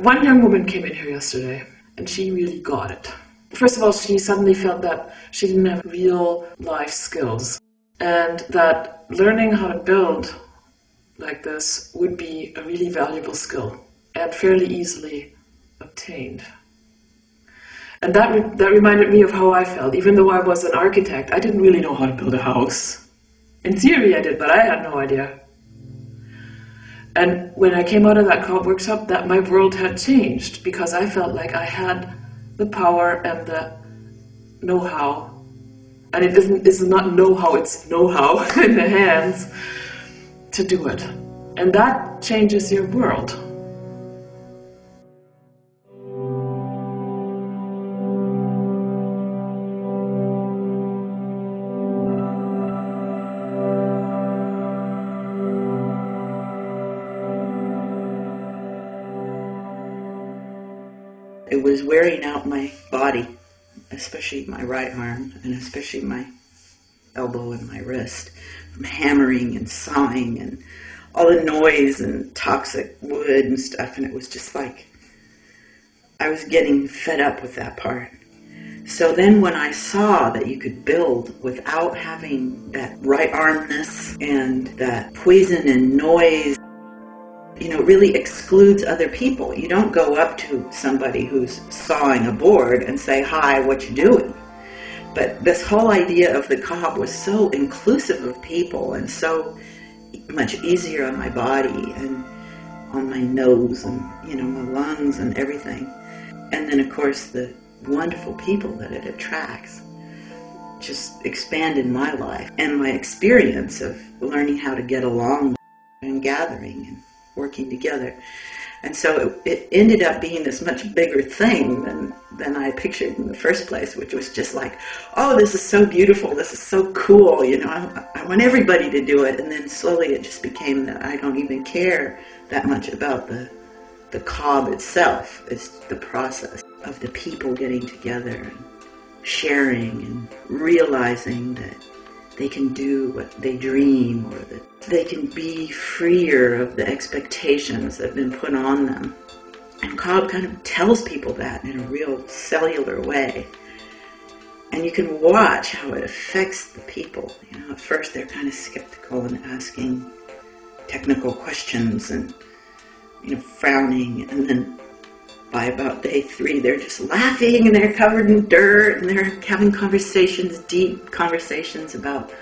One young woman came in here yesterday, and she really got it. First of all, she suddenly felt that she didn't have real life skills, and that learning how to build like this would be a really valuable skill and fairly easily obtained. And that reminded me of how I felt. Even though I was an architect, I didn't really know how to build a house. In theory I did, but I had no idea. And when I came out of that co-op workshop, that my world had changed, because I felt like I had the power and the know-how. And it's not know-how, it's know-how in the hands to do it. And that changes your world. It was wearing out my body, especially my right arm, and especially my elbow and my wrist, from hammering and sawing and all the noise and toxic wood and stuff, and it was just like I was getting fed up with that part. So then when I saw that you could build without having that right armness and that poison and noise, really excludes other people. You don't go up to somebody who's sawing a board and say, "Hi, what you doing?" But this whole idea of the co-op was so inclusive of people and so much easier on my body and on my nose and, my lungs and everything. And then, of course, the wonderful people that it attracts just expanded my life and my experience of learning how to get along and gathering and working together. And so it ended up being this much bigger thing than I pictured in the first place, which was just like, oh, this is so beautiful, this is so cool, I want everybody to do it. And then slowly it just became that I don't even care that much about the cob itself. It's the process of the people getting together and sharing and realizing that they can do what they dream, or that they can be freer of the expectations that have been put on them. And cob kind of tells people that in a real cellular way. And you can watch how it affects the people. At first they're kind of skeptical and asking technical questions and, frowning. And then by about day 3, they're just laughing and they're covered in dirt and they're having conversations, deep conversations about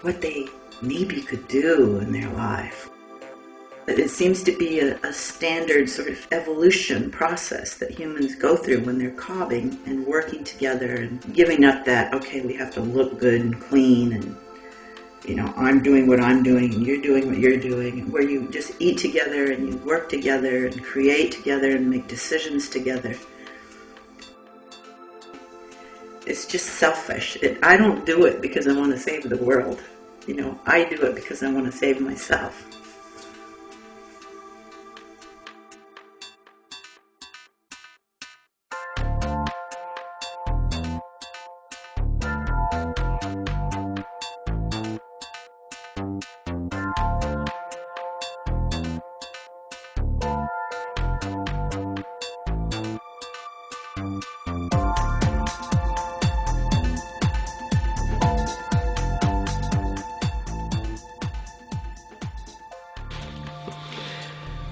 what they maybe could do in their life. It seems to be a standard sort of evolution process that humans go through when they're cobbing and working together and giving up that, okay, we have to look good and clean and, I'm doing what I'm doing and you're doing what you're doing, and where you just eat together and you work together and create together and make decisions together. It's just selfish. I don't do it because I want to save the world. I do it because I want to save myself.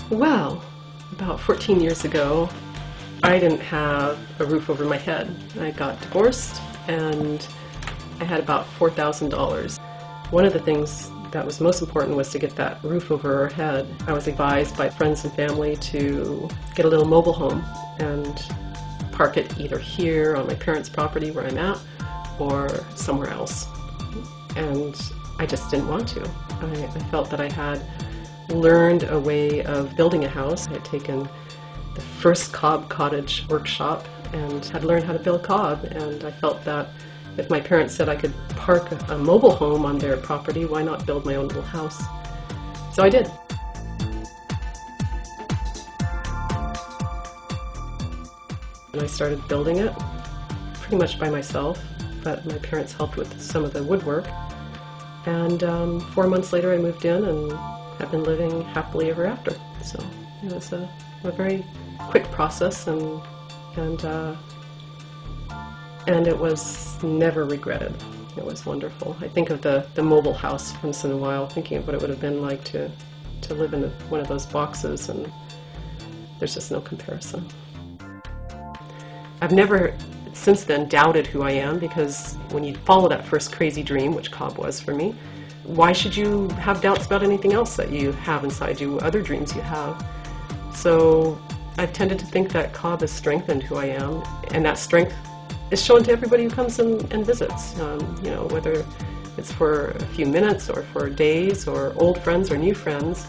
Well, about 14 years ago, I didn't have a roof over my head. I got divorced and I had about $4,000. One of the things that was most important was to get that roof over our head. I was advised by friends and family to get a little mobile home and park it either here on my parents' property where I'm at or somewhere else. And I just didn't want to. I felt that I had learned a way of building a house. I had taken the first cob cottage workshop and had learned how to build cob, and I felt that if my parents said I could park a mobile home on their property, why not build my own little house? So I did. And I started building it pretty much by myself, but my parents helped with some of the woodwork. And 4 months later I moved in and have been living happily ever after. So it was a very quick process, and it was never regretted. It was wonderful. I think of the mobile house once in a while, thinking of what it would have been like to live in one of those boxes, and there's just no comparison. I've never since then doubted who I am, because when you follow that first crazy dream, which Cobb was for me, why should you have doubts about anything else that you have inside you, other dreams you have? So I've tended to think that Cobb has strengthened who I am, and that strength is shown to everybody who comes and visits, you know, whether it's for a few minutes or for days, or old friends or new friends.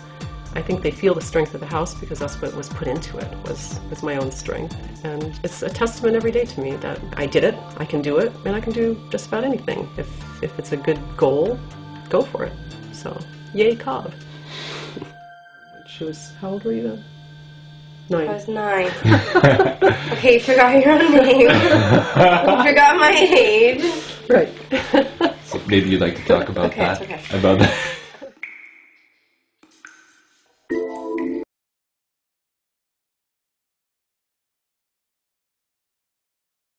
I think they feel the strength of the house because that's what was put into it, was my own strength. And it's a testament every day to me that I did it, I can do it, and I can do just about anything. If it's a good goal, go for it. So, yay Cobb. She was, how old were you then? 9. I was 9. Okay, you forgot your own name. You forgot my age. Right. So maybe you'd like to talk about that? Okay. About that.